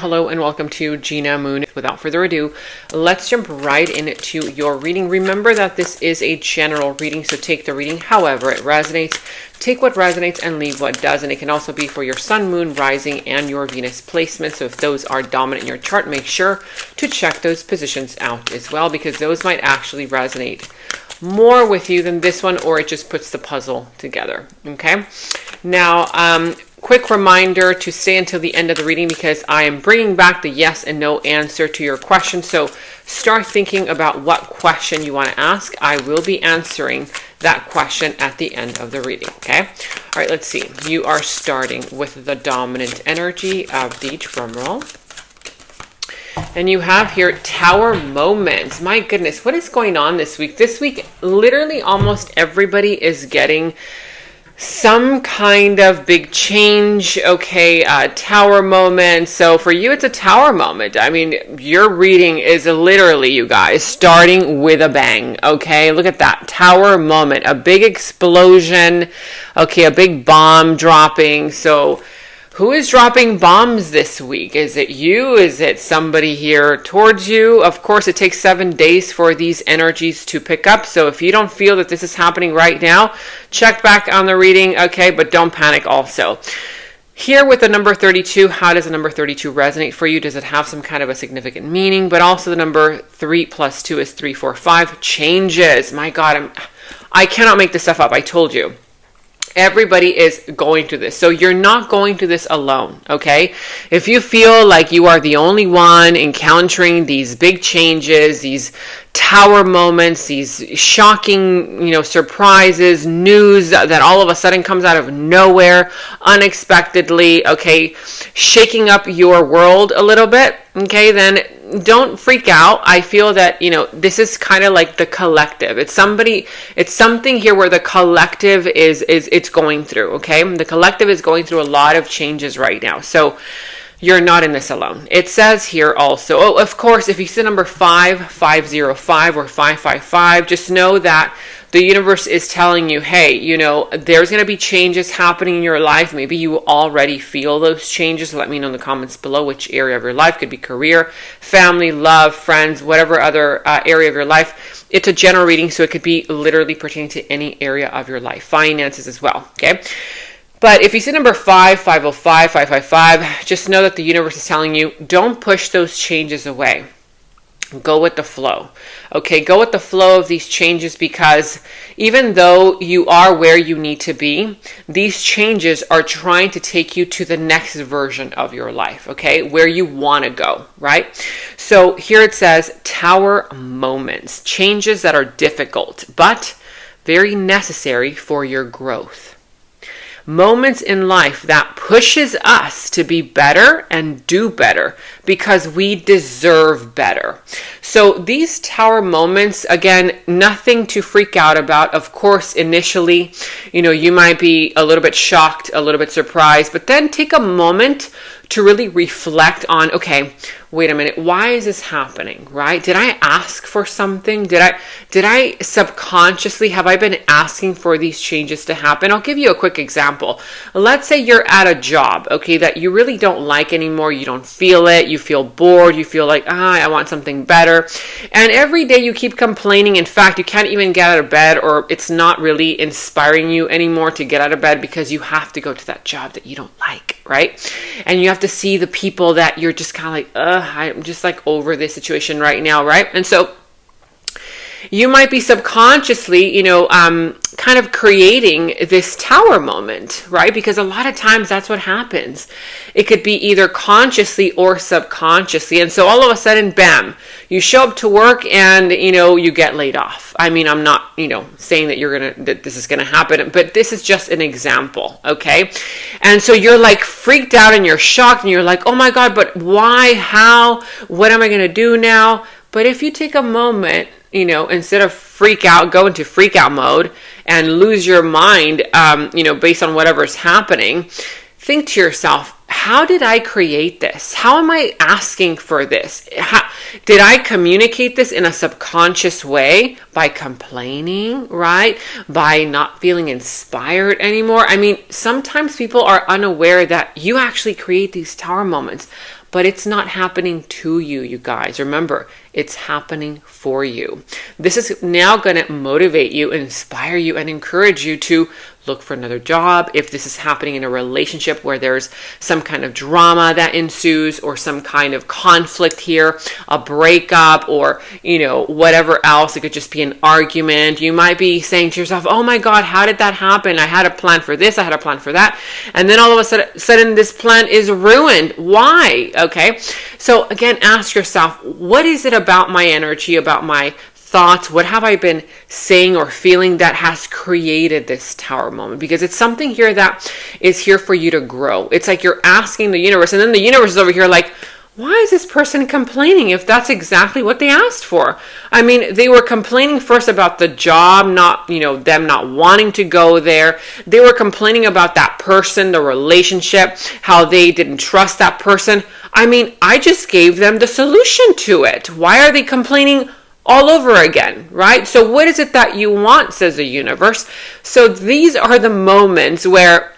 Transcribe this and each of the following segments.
Hello and welcome to Gena Moon. Without further ado, let's jump right into your reading. Remember that this is a general reading, so take the reading however it resonates. Take what resonates and leave what doesn't. It can also be for your sun, moon, rising, and your Venus placement. So if those are dominant in your chart, make sure to check those positions out as well, because those might actually resonate more with you than this one, or it just puts the puzzle together. Okay. Now, quick reminder to stay until the end of the reading, because I am bringing back the yes and no answer to your question. So start thinking about what question you want to ask. I will be answering that question at the end of the reading. Okay. All right. Let's see. You are starting with the dominant energy of the drum roll. And you have here Tower moments. My goodness, what is going on this week? This week, literally almost everybody is getting some kind of big change. Okay, Tower moment. So for you, it's a Tower moment. I mean, your reading is literally, you guys, starting with a bang. Okay, look at that. Tower moment. A big explosion. Okay, a big bomb dropping. So who is dropping bombs this week? Is it you? Is it somebody here towards you? Of course, it takes 7 days for these energies to pick up. So if you don't feel that this is happening right now, check back on the reading, okay? But don't panic also. Here with the number 32, how does the number 32 resonate for you? Does it have some kind of a significant meaning? But also the number 3 plus 2 is 3, 4, 5. Changes. My God, I cannot make this stuff up. I told you. Everybody is going through this. So you're not going through this alone, okay? If you feel like you are the only one encountering these big changes, these Tower moments, these shocking, surprises, news that all of a sudden comes out of nowhere, unexpectedly, okay, shaking up your world a little bit, okay, then don't freak out. I feel that, this is kind of like the collective. It's something here where the collective it's going through, okay? The collective is going through a lot of changes right now. So you're not in this alone. It says here also, of course, if you see number 5505 or 555, just know that the universe is telling you, hey, there's going to be changes happening in your life. Maybe you already feel those changes. Let me know in the comments below which area of your life. Could be career, family, love, friends, whatever other area of your life. It's a general reading, so it could be literally pertaining to any area of your life. Finances as well, okay? But if you see number 5, 505, 555, just know that the universe is telling you, don't push those changes away. Go with the flow. Okay, go with the flow of these changes, because even though you are where you need to be, these changes are trying to take you to the next version of your life, okay, where you want to go, right? So here it says Tower moments, changes that are difficult, but very necessary for your growth. Moments in life that pushes us to be better and do better because we deserve better. So these Tower moments, again, nothing to freak out about. Of course, initially, you might be a little bit shocked, a little bit surprised, but then take a moment to really reflect on, okay, wait a minute, why is this happening, right? Did I ask for something? Did I subconsciously, have I been asking for these changes to happen? I'll give you a quick example. Let's say you're at a job, okay, that you really don't like anymore. You don't feel it. You feel bored. You feel like, I want something better. And every day you keep complaining. In fact, you can't even get out of bed, or it's not really inspiring you anymore to get out of bed because you have to go to that job that you don't like, right? And you have to see the people that you're just kind of like, I'm just like over this situation right now, right? And so you might be subconsciously, kind of creating this Tower moment, right? Because a lot of times that's what happens. It could be either consciously or subconsciously. And so all of a sudden, bam, you show up to work and, you get laid off. I mean, I'm not, saying that this is going to happen, but this is just an example. Okay. And so you're like freaked out and you're shocked and you're like, oh my God, but why, how, what am I going to do now? But if you take a moment, instead of go into freak out mode and lose your mind, based on whatever's happening, think to yourself, how did I create this? How am I asking for this? Did I communicate this in a subconscious way by complaining, right? By not feeling inspired anymore? I mean, sometimes people are unaware that you actually create these tower moments but it's not happening to you, you guys. Remember, it's happening for you. This is now going to motivate you, inspire you, and encourage you to look for another job. If this is happening in a relationship where there's some kind of drama that ensues, or some kind of conflict here, a breakup, or, whatever else, it could just be an argument. You might be saying to yourself, oh my God, how did that happen? I had a plan for this, I had a plan for that. And then all of a sudden this plan is ruined. Why? Okay. So again, ask yourself, what is it about my energy, about my thoughts, what have I been saying or feeling that has created this Tower moment? Because it's something here that is here for you to grow. It's like you're asking the universe, and then the universe is over here like, why is this person complaining if that's exactly what they asked for? I mean, they were complaining first about the job, not, them not wanting to go there. They were complaining about that person, the relationship, how they didn't trust that person. I mean, I just gave them the solution to it. Why are they complaining all over again, right? So what is it that you want, says the universe? So these are the moments where,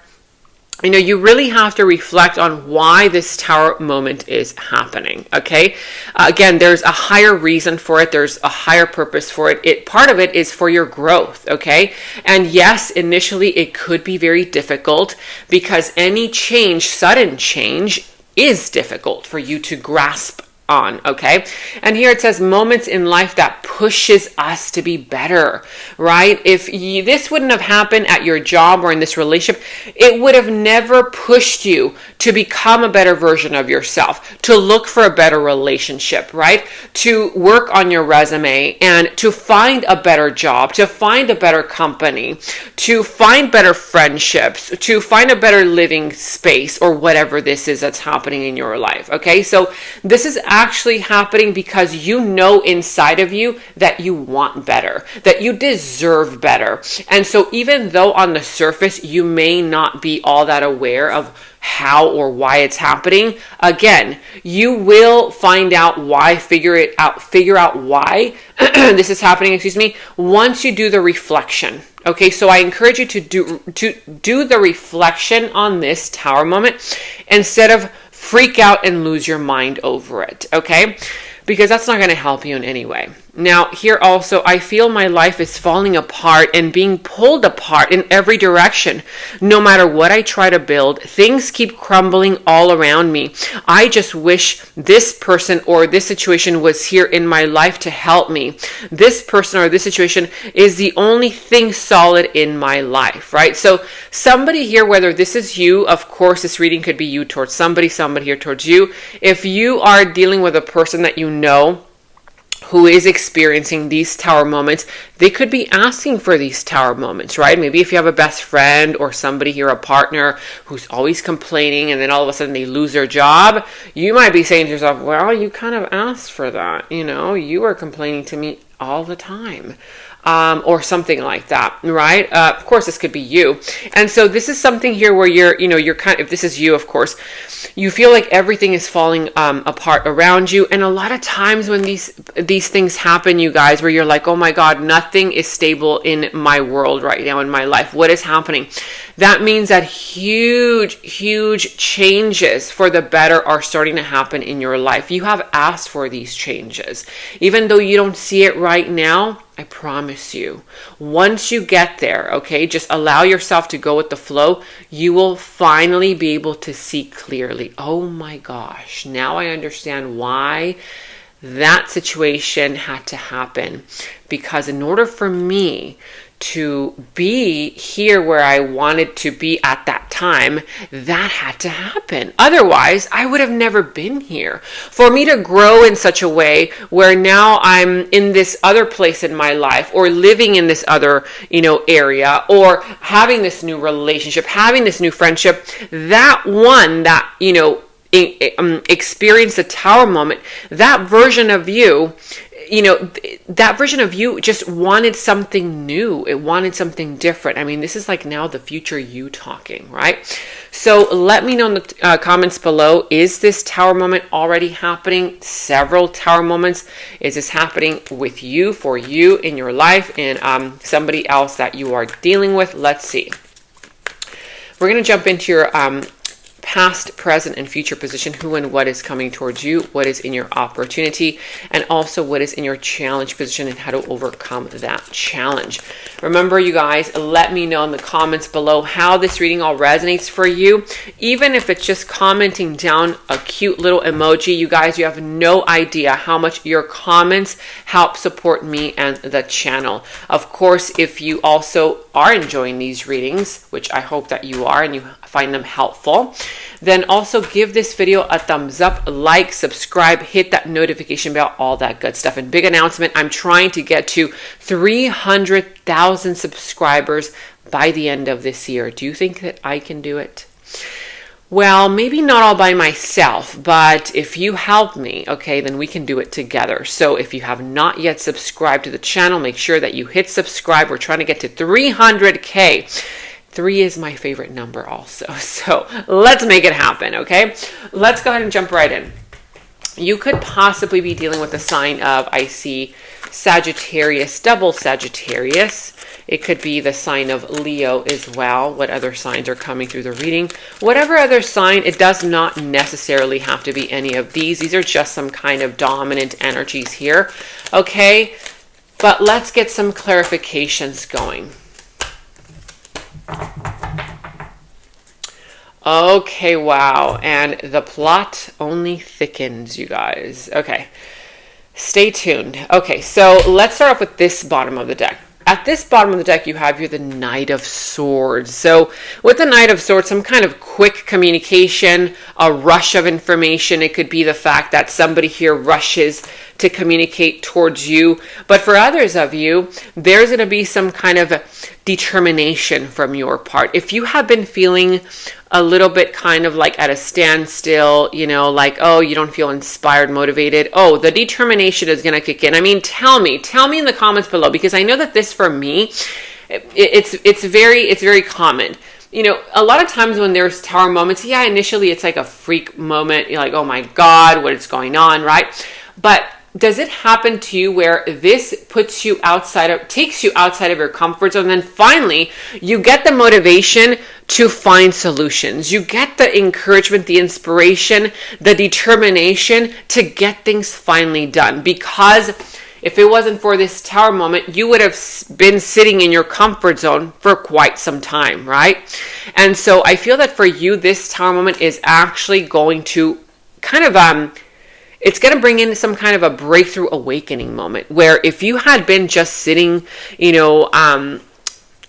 you really have to reflect on why this Tower moment is happening, okay? Again, there's a higher reason for it. There's a higher purpose for it. Part of it is for your growth, okay? And yes, initially it could be very difficult, because any change, sudden change, is difficult for you to grasp on, okay? And here it says moments in life that pushes us to be better, right? If this wouldn't have happened at your job or in this relationship, it would have never pushed you to become a better version of yourself, to look for a better relationship, right? To work on your resume and to find a better job, to find a better company, to find better friendships, to find a better living space, or whatever this is that's happening in your life, okay? So this is actually happening because you know inside of you that you want better, that you deserve better. And so even though on the surface you may not be all that aware of how or why it's happening, again, you will find out why, figure out why this is happening, once you do the reflection. Okay, so I encourage you to do the reflection on this Tower moment instead of freak out and lose your mind over it, okay? Because that's not going to help you in any way. Now, here also, I feel my life is falling apart and being pulled apart in every direction. No matter what I try to build, things keep crumbling all around me. I just wish this person or this situation was here in my life to help me. This person or this situation is the only thing solid in my life, right? So somebody here, whether this is you, of course, this reading could be you towards somebody here towards you. If you are dealing with a person that you know who is experiencing these Tower moments, they could be asking for these Tower moments, right? Maybe if you have a best friend or somebody here, a partner who's always complaining, and then all of a sudden they lose their job, you might be saying to yourself, well, you kind of asked for that. You were complaining to me all the time. Or something like that, right? Of course, this could be you. And so this is something here where you're kind of, if this is you, of course, you feel like everything is falling apart around you. And a lot of times when these things happen, you guys, where you're like, oh my God, nothing is stable in my world right now, in my life. What is happening? That means that huge changes for the better are starting to happen in your life. You have asked for these changes. Even though you don't see it right now, I promise you, once you get there, okay, just allow yourself to go with the flow, you will finally be able to see clearly. Oh my gosh, now I understand why that situation had to happen. Because in order for me to be here where I wanted to be at that time, that had to happen. Otherwise, I would have never been here. For me to grow in such a way where now I'm in this other place in my life, or living in this other, area, or having this new relationship, having this new friendship, that one that, experienced the Tower moment, that version of you, that version of you just wanted something new. It wanted something different. I mean, this is like now the future you talking, right? So let me know in the comments below, is this Tower moment already happening? Several Tower moments. Is this happening with you, for you in your life, and somebody else that you are dealing with? Let's see. We're going to jump into your past, present, and future position, who and what is coming towards you, what is in your opportunity, and also what is in your challenge position and how to overcome that challenge. Remember, you guys, let me know in the comments below how this reading all resonates for you. Even if it's just commenting down a cute little emoji, you guys, you have no idea how much your comments help support me and the channel. Of course, if you also are enjoying these readings, which I hope that you are and you find them helpful, then also give this video a thumbs up, like, subscribe, hit that notification bell, all that good stuff. And big announcement, I'm trying to get to 300,000 subscribers by the end of this year. Do you think that I can do it? Well, maybe not all by myself, but if you help me, okay, then we can do it together. So if you have not yet subscribed to the channel, make sure that you hit subscribe. We're trying to get to 300K. 3 is my favorite number also. So let's make it happen, okay? Let's go ahead and jump right in. You could possibly be dealing with the sign of, I see, Sagittarius, double Sagittarius. It could be the sign of Leo as well. What other signs are coming through the reading? Whatever other sign, it does not necessarily have to be any of these. These are just some kind of dominant energies here, okay? But let's get some clarifications going. Okay, wow, and the plot only thickens, you guys. Okay, stay tuned. Okay, so let's start off with this bottom of the deck. At this bottom of the deck, you have here the Knight of Swords. So with the Knight of Swords, some kind of quick communication, a rush of information. It could be the fact that somebody here rushes to communicate towards you. But for others of you, there's going to be some kind of determination from your part. If you have been feeling a little bit kind of like at a standstill, you know, like, oh, you don't feel inspired, motivated. Oh, the determination is going to kick in. I mean, tell me in the comments below, because I know that this, for me, it's very common. You know, a lot of times when there's tower moments, yeah, initially it's like a freak moment. You're like, oh my God, what is going on, right? But does it happen to you where this puts you takes you outside of your comfort zone, and then finally you get the motivation to find solutions? You get the encouragement, the inspiration, the determination to get things finally done. Because if it wasn't for this tower moment, you would have been sitting in your comfort zone for quite some time, right? And so I feel that for you, this tower moment is actually going to kind of it's going to bring in some kind of a breakthrough awakening moment, where if you had been just sitting, you know,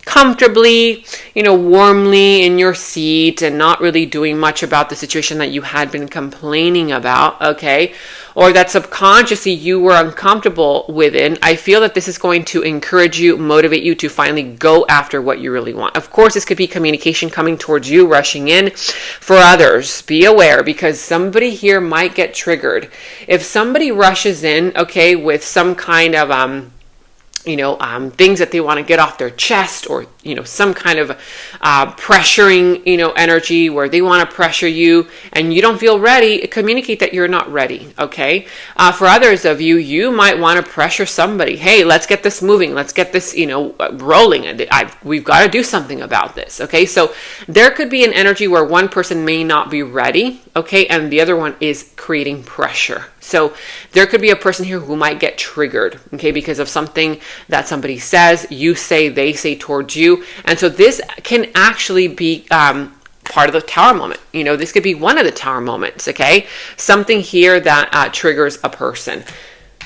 comfortably, you know, warmly in your seat and not really doing much about the situation that you had been complaining about, okay, or that subconsciously you were uncomfortable within, I feel that this is going to encourage you, motivate you to finally go after what you really want. Of course, this could be communication coming towards you, rushing in. For others, be aware, because somebody here might get triggered. If somebody rushes in, okay, with some kind of things that they want to get off their chest, or, you know, some kind of pressuring, you know, energy where they want to pressure you and you don't feel ready, communicate that you're not ready, okay? For others of you, you might want to pressure somebody. Hey, let's get this moving. Let's get this, you know, rolling. We've got to do something about this, okay? So there could be an energy where one person may not be ready, okay, and the other one is creating pressure. So there could be a person here who might get triggered, okay, because of something that somebody says, you say, they say towards you. And so this can actually be part of the tower moment. You know, this could be one of the tower moments, okay? Something here that triggers a person.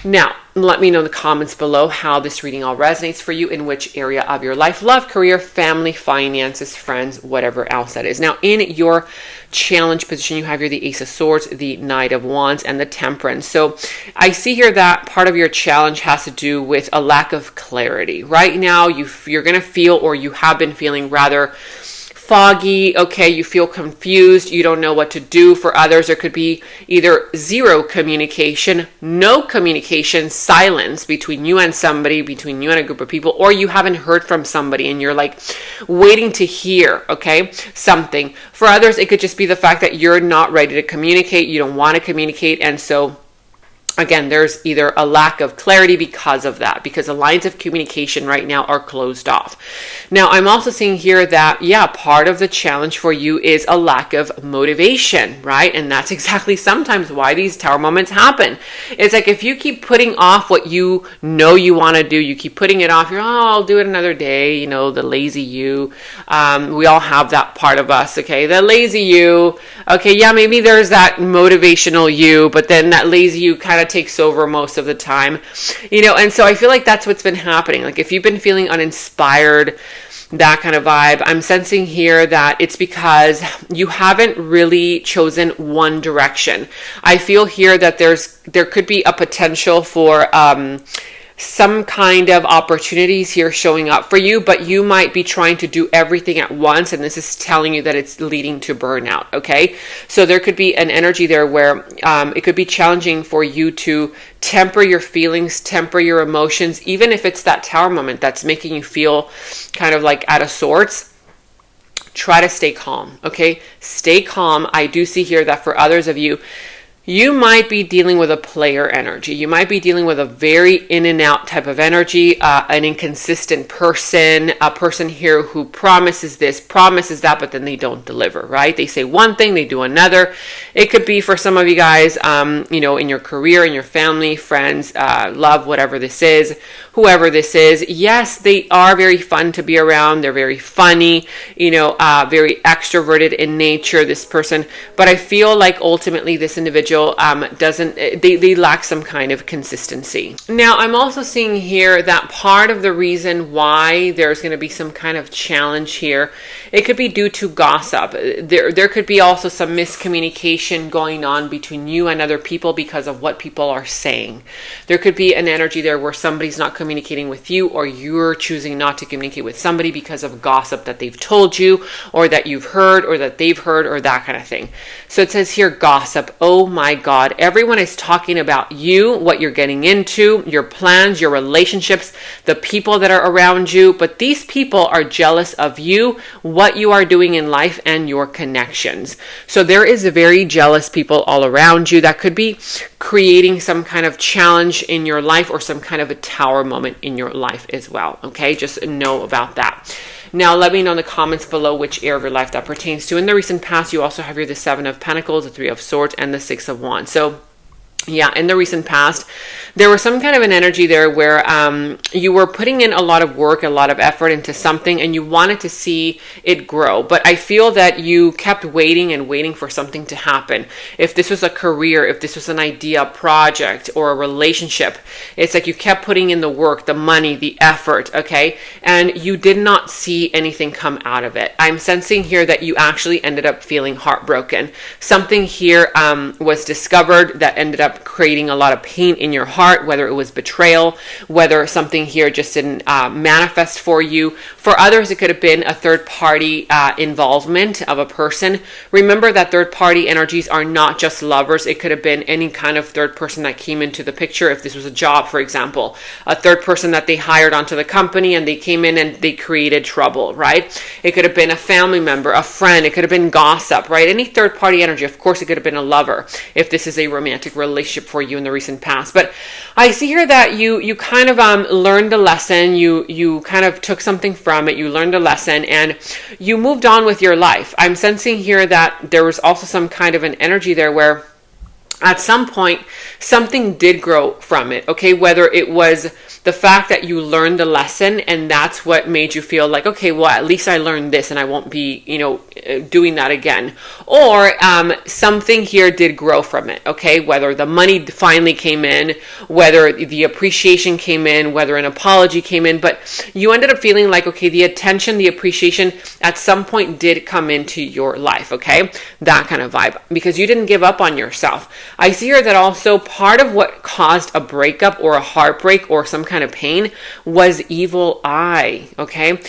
Now, let me know in the comments below how this reading all resonates for you, in which area of your life: love, career, family, finances, friends, whatever else that is. Now, in your challenge position, you have here the Ace of Swords, the Knight of Wands, and the Temperance. So I see here that part of your challenge has to do with a lack of clarity. Right now, you're going to feel, or you have been feeling, rather foggy, okay, you feel confused, you don't know what to do. For others, there could be either zero communication, no communication, silence between you and somebody, between you and a group of people, or you haven't heard from somebody and you're like waiting to hear, okay, something. For others, it could just be the fact that you're not ready to communicate, you don't want to communicate, and so Again, there's either a lack of clarity because of that, because the lines of communication right now are closed off. Now, I'm also seeing here that, yeah, part of the challenge for you is a lack of motivation, right? And that's exactly sometimes why these tower moments happen. It's like if you keep putting off what you know you want to do, you keep putting it off, you're, oh, I'll do it another day, you know, the lazy you. We all have that part of us, okay? The lazy you. Okay, yeah, maybe there's that motivational you, but then that lazy you kind of takes over most of the time, you know. And so I feel like that's what's been happening. Like if you've been feeling uninspired, that kind of vibe, I'm sensing here that it's because you haven't really chosen one direction. I feel here that there could be a potential for some kind of opportunities here showing up for you, but you might be trying to do everything at once, and this is telling you that it's leading to burnout, okay? So there could be an energy there where it could be challenging for you to temper your feelings, temper your emotions, even if it's that tower moment that's making you feel kind of like out of sorts. Try to stay calm, okay? Stay calm. I do see here that for others of you, you might be dealing with a player energy. You might be dealing with a very in and out type of energy, an inconsistent person, a person here who promises this, promises that, but then they don't deliver, right? They say one thing, they do another. It could be for some of you guys, you know, in your career, in your family, friends, love, whatever this is, whoever this is. Yes, they are very fun to be around. They're very funny, you know, very extroverted in nature, this person. But I feel like ultimately this individual they lack some kind of consistency. Now, I'm also seeing here that part of the reason why there's going to be some kind of challenge here, it could be due to gossip. There could be also some miscommunication going on between you and other people because of what people are saying. There could be an energy there where somebody's not communicating with you, or you're choosing not to communicate with somebody because of gossip that they've told you, or that you've heard, or that they've heard, or that kind of thing. So it says here, gossip. Oh my God, everyone is talking about you, what you're getting into, your plans, your relationships, the people that are around you, but these people are jealous of you, what you are doing in life, and your connections. So there is very jealous people all around you that could be creating some kind of challenge in your life, or some kind of a tower moment in your life as well. Okay, just know about that. Now, let me know in the comments below which area of your life that pertains to. In the recent past, you also have here the Seven of Pentacles, the Three of Swords, and the Six of Wands. So yeah, in the recent past, there was some kind of an energy there where you were putting in a lot of work, a lot of effort into something, and you wanted to see it grow. But I feel that you kept waiting and waiting for something to happen. If this was a career, if this was an idea, project, or a relationship, it's like you kept putting in the work, the money, the effort, okay? And you did not see anything come out of it. I'm sensing here that you actually ended up feeling heartbroken. Something here was discovered that ended up creating a lot of pain in your heart, whether it was betrayal, whether something here just didn't manifest for you. For others, it could have been a third party involvement of a person. Remember that third party energies are not just lovers. It could have been any kind of third person that came into the picture. If this was a job, for example, a third person that they hired onto the company and they came in and they created trouble, right? It could have been a family member, a friend. It could have been gossip, right? Any third party energy. Of course, it could have been a lover if this is a romantic relationship for you in the recent past. But I see here that you kind of learned a lesson. You kind of took something from it. You learned a lesson and you moved on with your life. I'm sensing here that there was also some kind of an energy there where at some point something did grow from it, okay? Whether it was the fact that you learned the lesson and that's what made you feel like, okay, well, at least I learned this and I won't be, doing that again. Or something here did grow from it, okay? Whether the money finally came in, whether the appreciation came in, whether an apology came in, but you ended up feeling like, okay, the attention, the appreciation at some point did come into your life, okay? That kind of vibe, because you didn't give up on yourself. I see here that also part of what caused a breakup or a heartbreak or some kind of pain was evil eye, okay?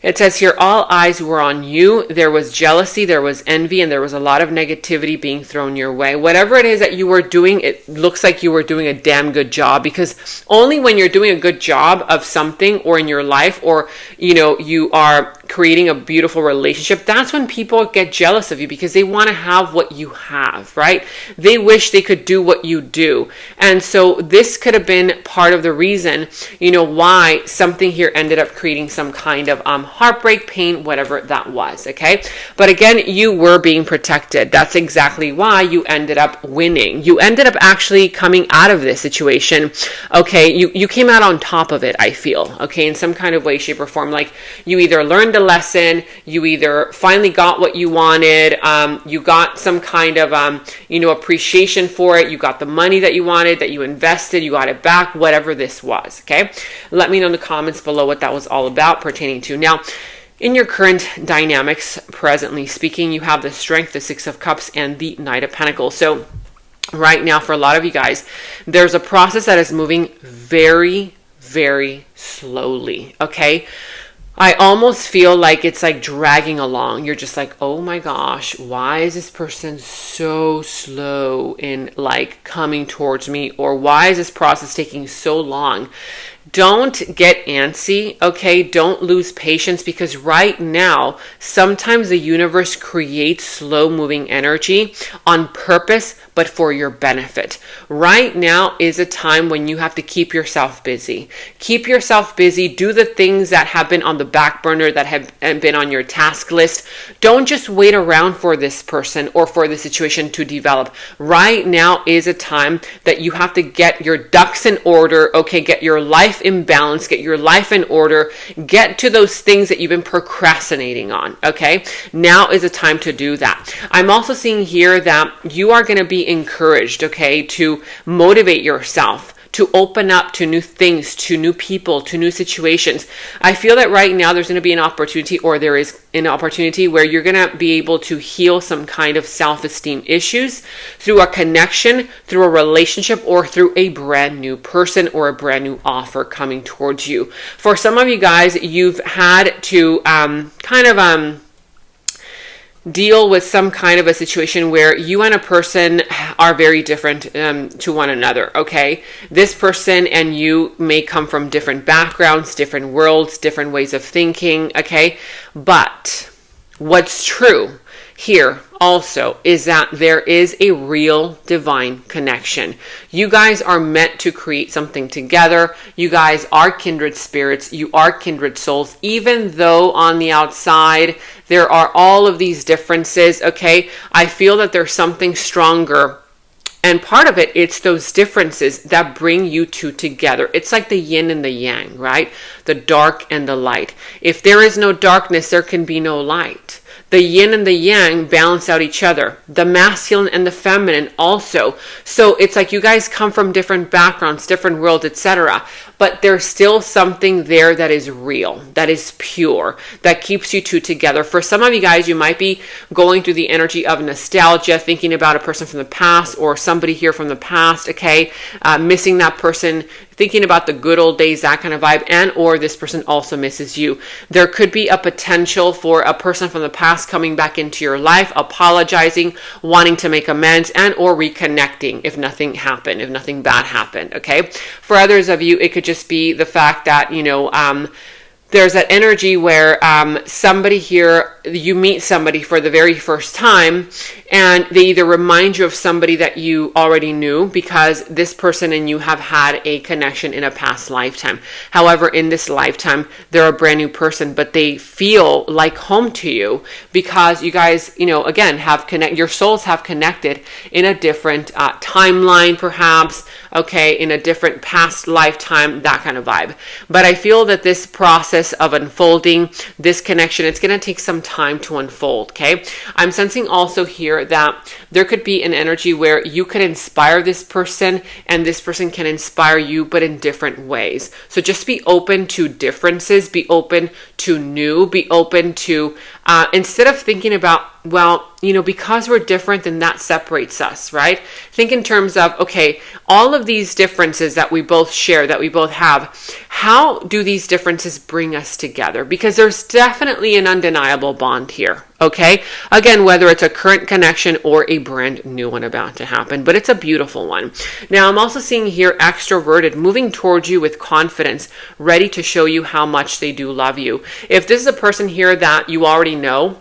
It says here, all eyes were on you. There was jealousy, there was envy, and there was a lot of negativity being thrown your way. Whatever it is that you were doing, it looks like you were doing a damn good job, because only when you're doing a good job of something or in your life, or, you are creating a beautiful relationship, that's when people get jealous of you because they want to have what you have, right? They wish they could do what you do. And so this could have been part of the reason, why something here ended up creating some kind of heartbreak, pain, whatever that was, okay? But again, you were being protected. That's exactly why you ended up winning. You ended up actually coming out of this situation, okay? You came out on top of it, I feel, okay? In some kind of way, shape, or form. Like, you either learned a lesson, you either finally got what you wanted, you got some kind of, appreciation for it, you got the money that you wanted, that you invested, you got it back, whatever this was, okay? Let me know in the comments below what that was all about pertaining to. Now, in your current dynamics, presently speaking, you have the Strength, the Six of Cups, and the Knight of Pentacles. So right now, for a lot of you guys, there's a process that is moving very, very slowly, okay? I almost feel like it's like dragging along. You're just like, oh my gosh, why is this person so slow in like coming towards me? Or why is this process taking so long? Don't get antsy, okay? Don't lose patience, because right now, sometimes the universe creates slow-moving energy on purpose, but for your benefit. Right now is a time when you have to keep yourself busy. Keep yourself busy. Do the things that have been on the back burner, that have been on your task list. Don't just wait around for this person or for the situation to develop. Right now is a time that you have to get your ducks in order, okay? Get your life in balance, get your life in order, get to those things that you've been procrastinating on, okay? Now is a time to do that. I'm also seeing here that you are going to be encouraged, okay, to motivate yourself, to open up to new things, to new people, to new situations. I feel that right now there's going to be an opportunity, or there is an opportunity where you're going to be able to heal some kind of self-esteem issues through a connection, through a relationship, or through a brand new person or a brand new offer coming towards you. For some of you guys, you've had to deal with some kind of a situation where you and a person are very different to one another, okay? This person and you may come from different backgrounds, different worlds, different ways of thinking, okay? But what's true here also is that there is a real divine connection. You guys are meant to create something together. You guys are kindred spirits. You are kindred souls, even though on the outside there are all of these differences, okay? I feel that there's something stronger. And part of it, it's those differences that bring you two together. It's like the yin and the yang, right? The dark and the light. If there is no darkness, there can be no light. The yin and the yang balance out each other. The masculine and the feminine also. So it's like you guys come from different backgrounds, different worlds, etc. But there's still something there that is real, that is pure, that keeps you two together. For some of you guys, you might be going through the energy of nostalgia, thinking about a person from the past or somebody here from the past, okay? Missing that person, thinking about the good old days, that kind of vibe, and or this person also misses you. There could be a potential for a person from the past coming back into your life, apologizing, wanting to make amends, and or reconnecting if nothing happened, if nothing bad happened, okay? For others of you, it could just be the fact that, there's that energy where somebody here, you meet somebody for the very first time, and they either remind you of somebody that you already knew because this person and you have had a connection in a past lifetime. However, in this lifetime, they're a brand new person, but they feel like home to you because you guys, again, your souls have connected in a different timeline, perhaps, okay, in a different past lifetime, that kind of vibe. But I feel that this process of unfolding, this connection, it's going to take some time to unfold, okay? I'm sensing also here that there could be an energy where you could inspire this person and this person can inspire you, but in different ways. So just be open to differences, be open to new, be open to, instead of thinking about well, because we're different, then that separates us, right? Think in terms of, okay, all of these differences that we both share, that we both have, how do these differences bring us together? Because there's definitely an undeniable bond here, okay? Again, whether it's a current connection or a brand new one about to happen, but it's a beautiful one. Now, I'm also seeing here extroverted, moving towards you with confidence, ready to show you how much they do love you. If this is a person here that you already know,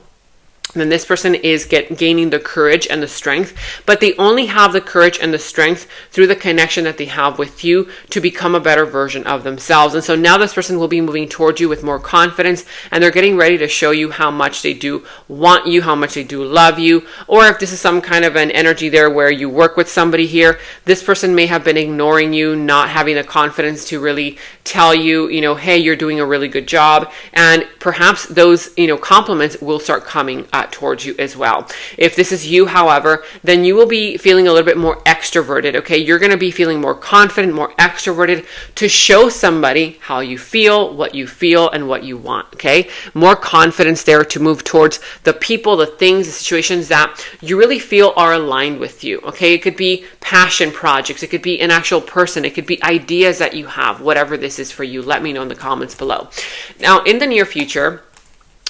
then this person is gaining the courage and the strength, but they only have the courage and the strength through the connection that they have with you to become a better version of themselves. And so now this person will be moving towards you with more confidence, and they're getting ready to show you how much they do want you, how much they do love you. Or if this is some kind of an energy there where you work with somebody here, this person may have been ignoring you, not having the confidence to really tell you, hey, you're doing a really good job. And perhaps those, compliments will start coming towards you as well. If this is you, however, then you will be feeling a little bit more extroverted, okay? You're going to be feeling more confident, more extroverted to show somebody how you feel, and what you want, okay? More confidence there to move towards the people, the things, the situations that you really feel are aligned with you, okay? It could be passion projects, it could be an actual person, it could be ideas that you have, whatever this is for you. Let me know in the comments below. Now, in the near future,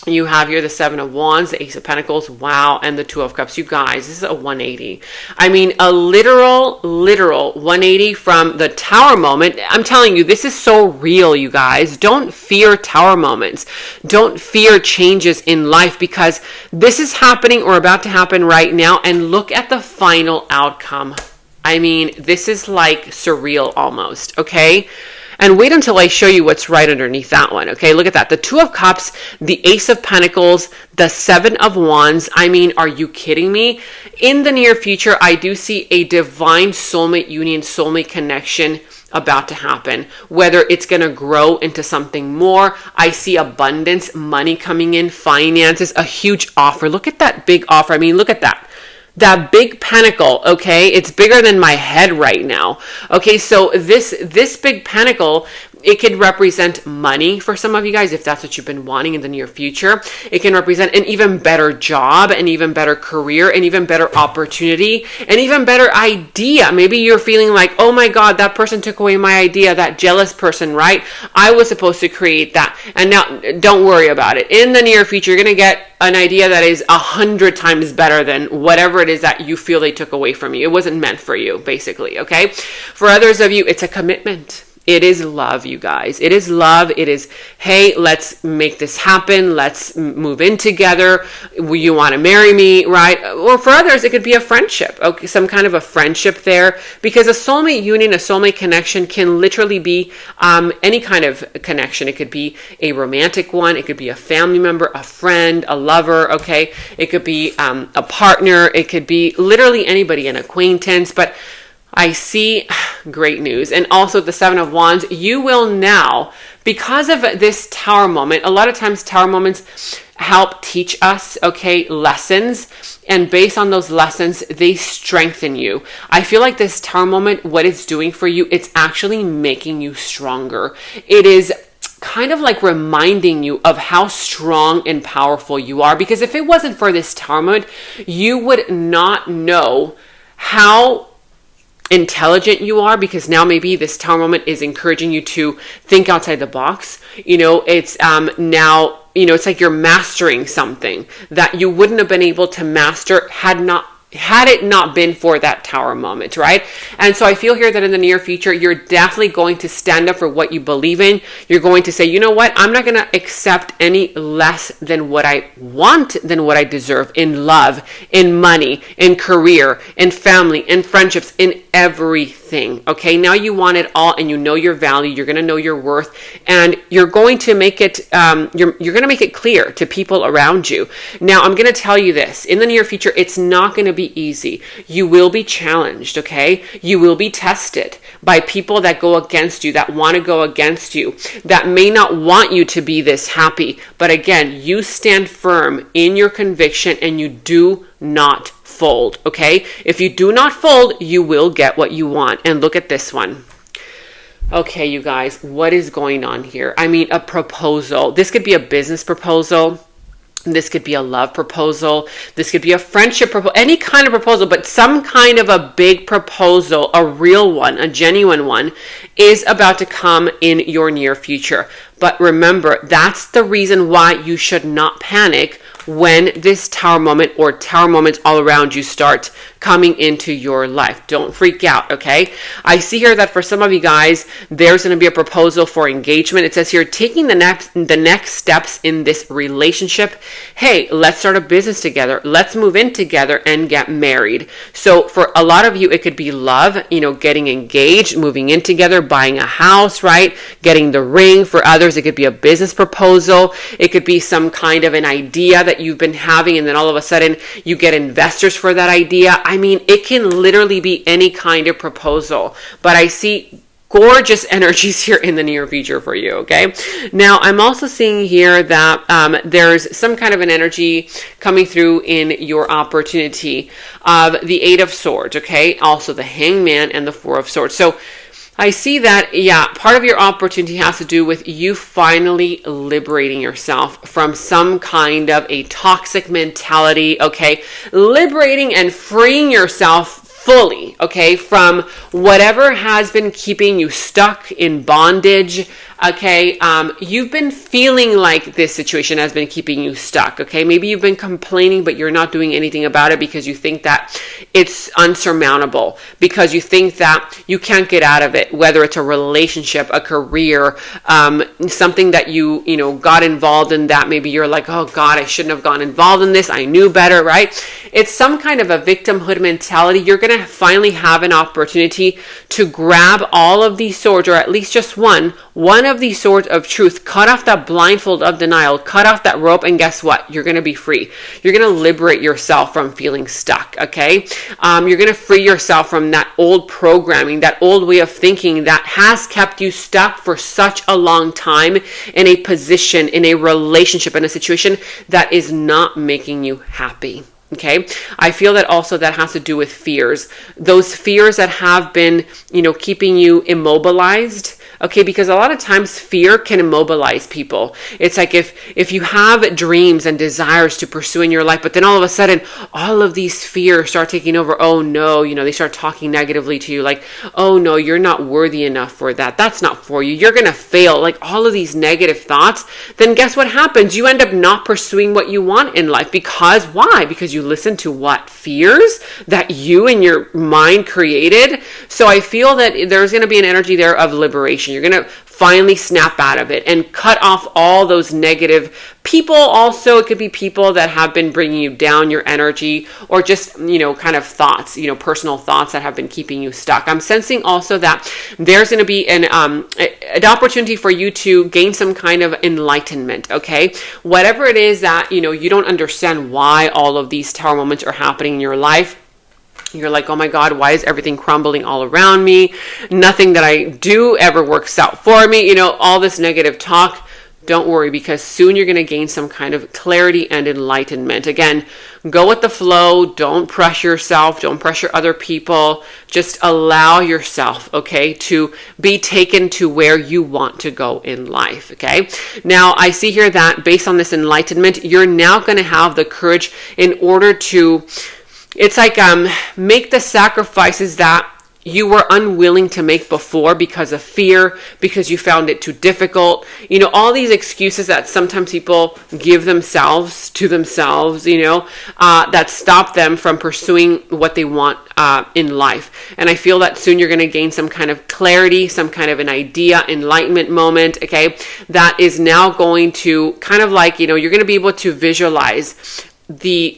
you have here the Seven of Wands, the Ace of Pentacles, wow, and the Two of Cups. You guys, this is a 180. I mean, a literal 180 from the Tower moment. I'm telling you, this is so real, you guys. Don't fear Tower moments. Don't fear changes in life, because this is happening or about to happen right now, and look at the final outcome. I mean, this is like surreal almost, okay? And wait until I show you what's right underneath that one. Okay, look at that. The Two of Cups, the Ace of Pentacles, the Seven of Wands. I mean, are you kidding me? In the near future, I do see a divine soulmate union, soulmate connection about to happen. Whether it's going to grow into something more. I see abundance, money coming in, finances, a huge offer. Look at that big offer. I mean, look at that. That big pentacle, okay? It's bigger than my head right now. Okay, so this big pentacle, it could represent money for some of you guys, if that's what you've been wanting in the near future. It can represent an even better job, an even better career, an even better opportunity, an even better idea. Maybe you're feeling like, oh my God, that person took away my idea, that jealous person, right? I was supposed to create that. And now don't worry about it. In the near future, you're going to get an idea that is 100 times better than whatever it is that you feel they took away from you. It wasn't meant for you, basically, okay? For others of you, it's a commitment. It is love, you guys. It is love. It is, hey, let's make this happen. Let's move in together. You want to marry me, right? Or for others, it could be a friendship, okay? Some kind of a friendship there, because a soulmate union, a soulmate connection can literally be any kind of connection. It could be a romantic one. It could be a family member, a friend, a lover, okay? It could be a partner. It could be literally anybody, an acquaintance, but I see great news. And also the Seven of Wands, you will now, because of this Tower moment, a lot of times Tower moments help teach us, okay, lessons. And based on those lessons, they strengthen you. I feel like this Tower moment, what it's doing for you, it's actually making you stronger. It is kind of like reminding you of how strong and powerful you are. Because if it wasn't for this Tower moment, you would not know how intelligent you are, because now maybe this Tower moment is encouraging you to think outside the box. It's now, it's like you're mastering something that you wouldn't have been able to master had it not been for that Tower moment, right? And so I feel here that in the near future, you're definitely going to stand up for what you believe in. You're going to say, you know what? I'm not going to accept any less than what I want, than what I deserve in love, in money, in career, in family, in friendships, in everything. Okay, now you want it all, and you know your value. You're going to know your worth, and you're going to make it. You're going to make it clear to people around you. Now, I'm going to tell you this: in the near future, it's not going to be easy. You will be challenged. Okay, you will be tested by people that go against you, that want to go against you, that may not want you to be this happy. But again, you stand firm in your conviction, and you do not fold, okay? If you do not fold, you will get what you want. And look at this one. Okay, you guys, what is going on here? I mean, a proposal. This could be a business proposal. This could be a love proposal. This could be a friendship proposal, any kind of proposal, but some kind of a big proposal, a real one, a genuine one, is about to come in your near future. But remember, that's the reason why you should not panic when this tower moment or tower moments all around you start coming into your life. Don't freak out, okay? I see here that for some of you guys, there's going to be a proposal for engagement. It says here, taking the next steps in this relationship. Hey, let's start a business together. Let's move in together and get married. So for a lot of you, it could be love, getting engaged, moving in together, buying a house, right? Getting the ring. For others, it could be a business proposal. It could be some kind of an idea that you've been having, and then all of a sudden you get investors for that idea. I mean, it can literally be any kind of proposal, but I see gorgeous energies here in the near future for you, okay? Now, I'm also seeing here that there's some kind of an energy coming through in your opportunity of the Eight of Swords, okay? Also the Hangman and the Four of Swords. So I see that, yeah, part of your opportunity has to do with you finally liberating yourself from some kind of a toxic mentality, okay? Liberating and freeing yourself fully, okay, from whatever has been keeping you stuck in bondage, okay? You've been feeling like this situation has been keeping you stuck, okay? Maybe you've been complaining, but you're not doing anything about it because you think that it's unsurmountable, because you think that you can't get out of it, whether it's a relationship, a career, something that you got involved in that maybe you're like, oh God, I shouldn't have gotten involved in this. I knew better, right? It's some kind of a victimhood mentality. You're going to finally have an opportunity to grab all of these swords, or at least just one of these swords of truth, cut off that blindfold of denial, cut off that rope, and guess what? You're going to be free. You're going to liberate yourself from feeling stuck, okay? You're going to free yourself from that old programming, that old way of thinking that has kept you stuck for such a long time in a position, in a relationship, in a situation that is not making you happy. Okay. I feel that also that has to do with fears. Those fears that have been, keeping you immobilized. Okay, because a lot of times fear can immobilize people. It's like if you have dreams and desires to pursue in your life, but then all of a sudden, all of these fears start taking over. Oh no, they start talking negatively to you, like, oh no, you're not worthy enough for that. That's not for you. You're going to fail. Like all of these negative thoughts. Then guess what happens? You end up not pursuing what you want in life. Because why? Because you listen to what? Fears that you and your mind created. So I feel that there's going to be an energy there of liberation. You're going to finally snap out of it and cut off all those negative people. Also, it could be people that have been bringing you down, your energy, or just, kind of thoughts, personal thoughts that have been keeping you stuck. I'm sensing also that there's going to be an opportunity for you to gain some kind of enlightenment, okay? Whatever it is that, you don't understand why all of these tower moments are happening in your life. You're like, oh my God, why is everything crumbling all around me? Nothing that I do ever works out for me. All this negative talk. Don't worry, because soon you're going to gain some kind of clarity and enlightenment. Again, go with the flow. Don't pressure yourself. Don't pressure other people. Just allow yourself, okay, to be taken to where you want to go in life, okay? Now, I see here that based on this enlightenment, you're now going to have the courage in order to, it's like make the sacrifices that you were unwilling to make before because of fear, because you found it too difficult. All these excuses that sometimes people give themselves to themselves, that stop them from pursuing what they want in life. And I feel that soon you're going to gain some kind of clarity, some kind of an idea, enlightenment moment, okay, that is now going to kind of like, you're going to be able to visualize the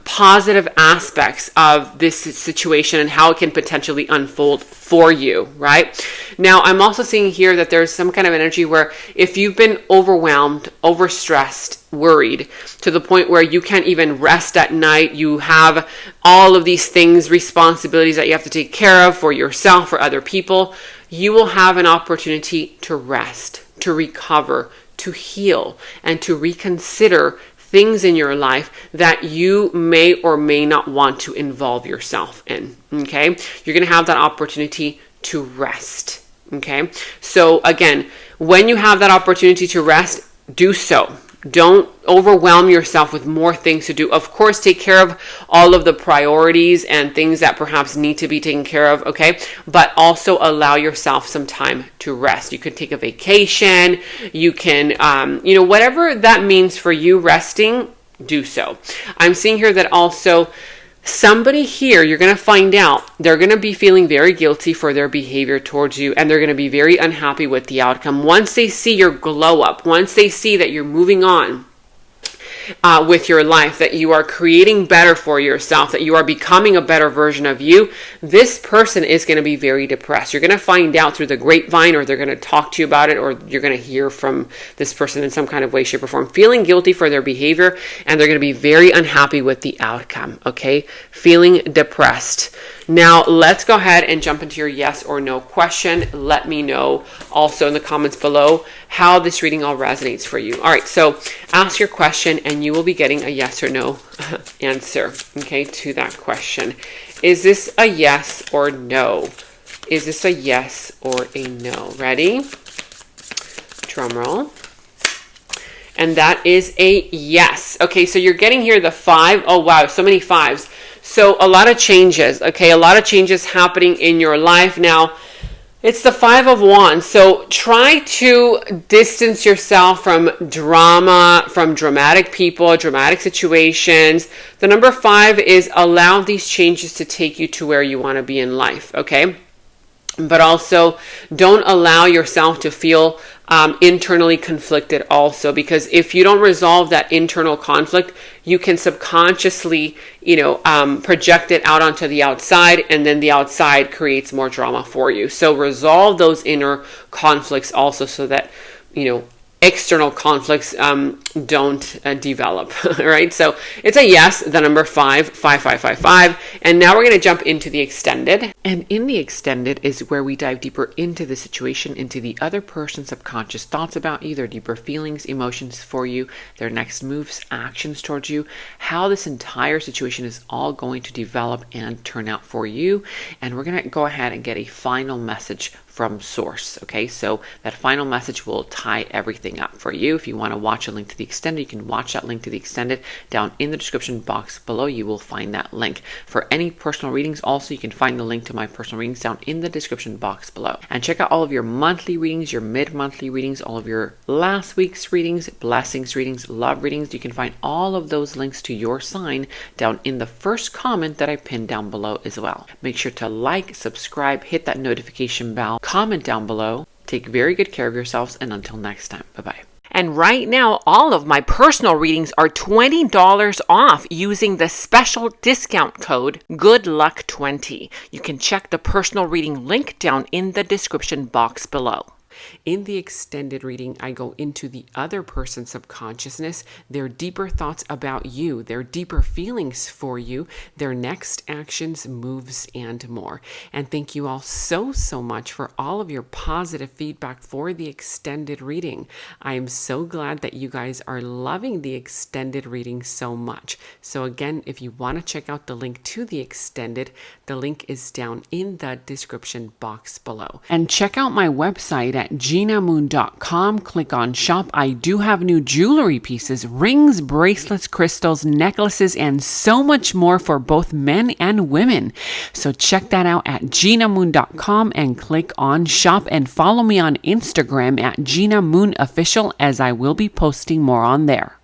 positive aspects of this situation and how it can potentially unfold for you, right? Now, I'm also seeing here that there's some kind of energy where if you've been overwhelmed, overstressed, worried to the point where you can't even rest at night, you have all of these things, responsibilities that you have to take care of for yourself, for other people, you will have an opportunity to rest, to recover, to heal, and to reconsider things in your life that you may or may not want to involve yourself in, okay? You're going to have that opportunity to rest, okay? So again, when you have that opportunity to rest, do so, Don't overwhelm yourself with more things to do. Of course, take care of all of the priorities and things that perhaps need to be taken care of, okay? But also allow yourself some time to rest. You could take a vacation. You can, whatever that means for you, resting, do so. I'm seeing here that also somebody here, you're going to find out, they're going to be feeling very guilty for their behavior towards you, and they're going to be very unhappy with the outcome. Once they see your glow up, once they see that you're moving on with your life, that you are creating better for yourself, that you are becoming a better version of you, this person is going to be very depressed. You're going to find out through the grapevine, or they're going to talk to you about it, or you're going to hear from this person in some kind of way, shape, or form, feeling guilty for their behavior, and they're going to be very unhappy with the outcome, okay? Feeling depressed. Now, let's go ahead and jump into your yes or no question. Let me know also in the comments below how this reading all resonates for you. All right, so ask your question and you will be getting a yes or no answer, okay, to that question. Is this a yes or no? Is this a yes or a no? Ready? Drum roll. And that is a yes. Okay, so you're getting here the 5. Oh, wow, so many 5s. So a lot of changes, okay? A lot of changes happening in your life. Now, it's the 5 of Wands. So try to distance yourself from drama, from dramatic people, dramatic situations. The number 5 is allow these changes to take you to where you want to be in life, okay? But also don't allow yourself to feel internally conflicted also, because if you don't resolve that internal conflict, you can subconsciously, project it out onto the outside, and then the outside creates more drama for you. So resolve those inner conflicts also, so that, external conflicts don't develop, right? So it's a yes, the number 5, 5, 5, 5, 5. And now we're going to jump into the extended. And in the extended is where we dive deeper into the situation, into the other person's subconscious thoughts about you, their deeper feelings, emotions for you, their next moves, actions towards you, how this entire situation is all going to develop and turn out for you. And we're going to go ahead and get a final message from source. Okay, so that final message will tie everything up for you. If you want to watch a link to the extended, you can watch that link to the extended down in the description box below. You will find that link. For any personal readings, also you can find the link to my personal readings down in the description box below. And check out all of your monthly readings, your mid-monthly readings, all of your last week's readings, blessings readings, love readings. You can find all of those links to your sign down in the first comment that I pinned down below as well. Make sure to like, subscribe, hit that notification bell, comment down below. Take very good care of yourselves, and until next time, bye-bye. And right now, all of my personal readings are $20 off using the special discount code GOODLUCK20. You can check the personal reading link down in the description box below. In the extended reading, I go into the other person's subconsciousness, their deeper thoughts about you, their deeper feelings for you, their next actions, moves, and more. And thank you all so much for all of your positive feedback for the extended reading. I am so glad that you guys are loving the extended reading so much. So again, if you want to check out the link to the extended, the link is down in the description box below. And check out my website at GenaMoon.com. Click on shop. I do have new jewelry pieces, rings, bracelets, crystals, necklaces, and so much more for both men and women. So check that out at GenaMoon.com and click on shop, and follow me on Instagram at Gena Moon Official, as I will be posting more on there.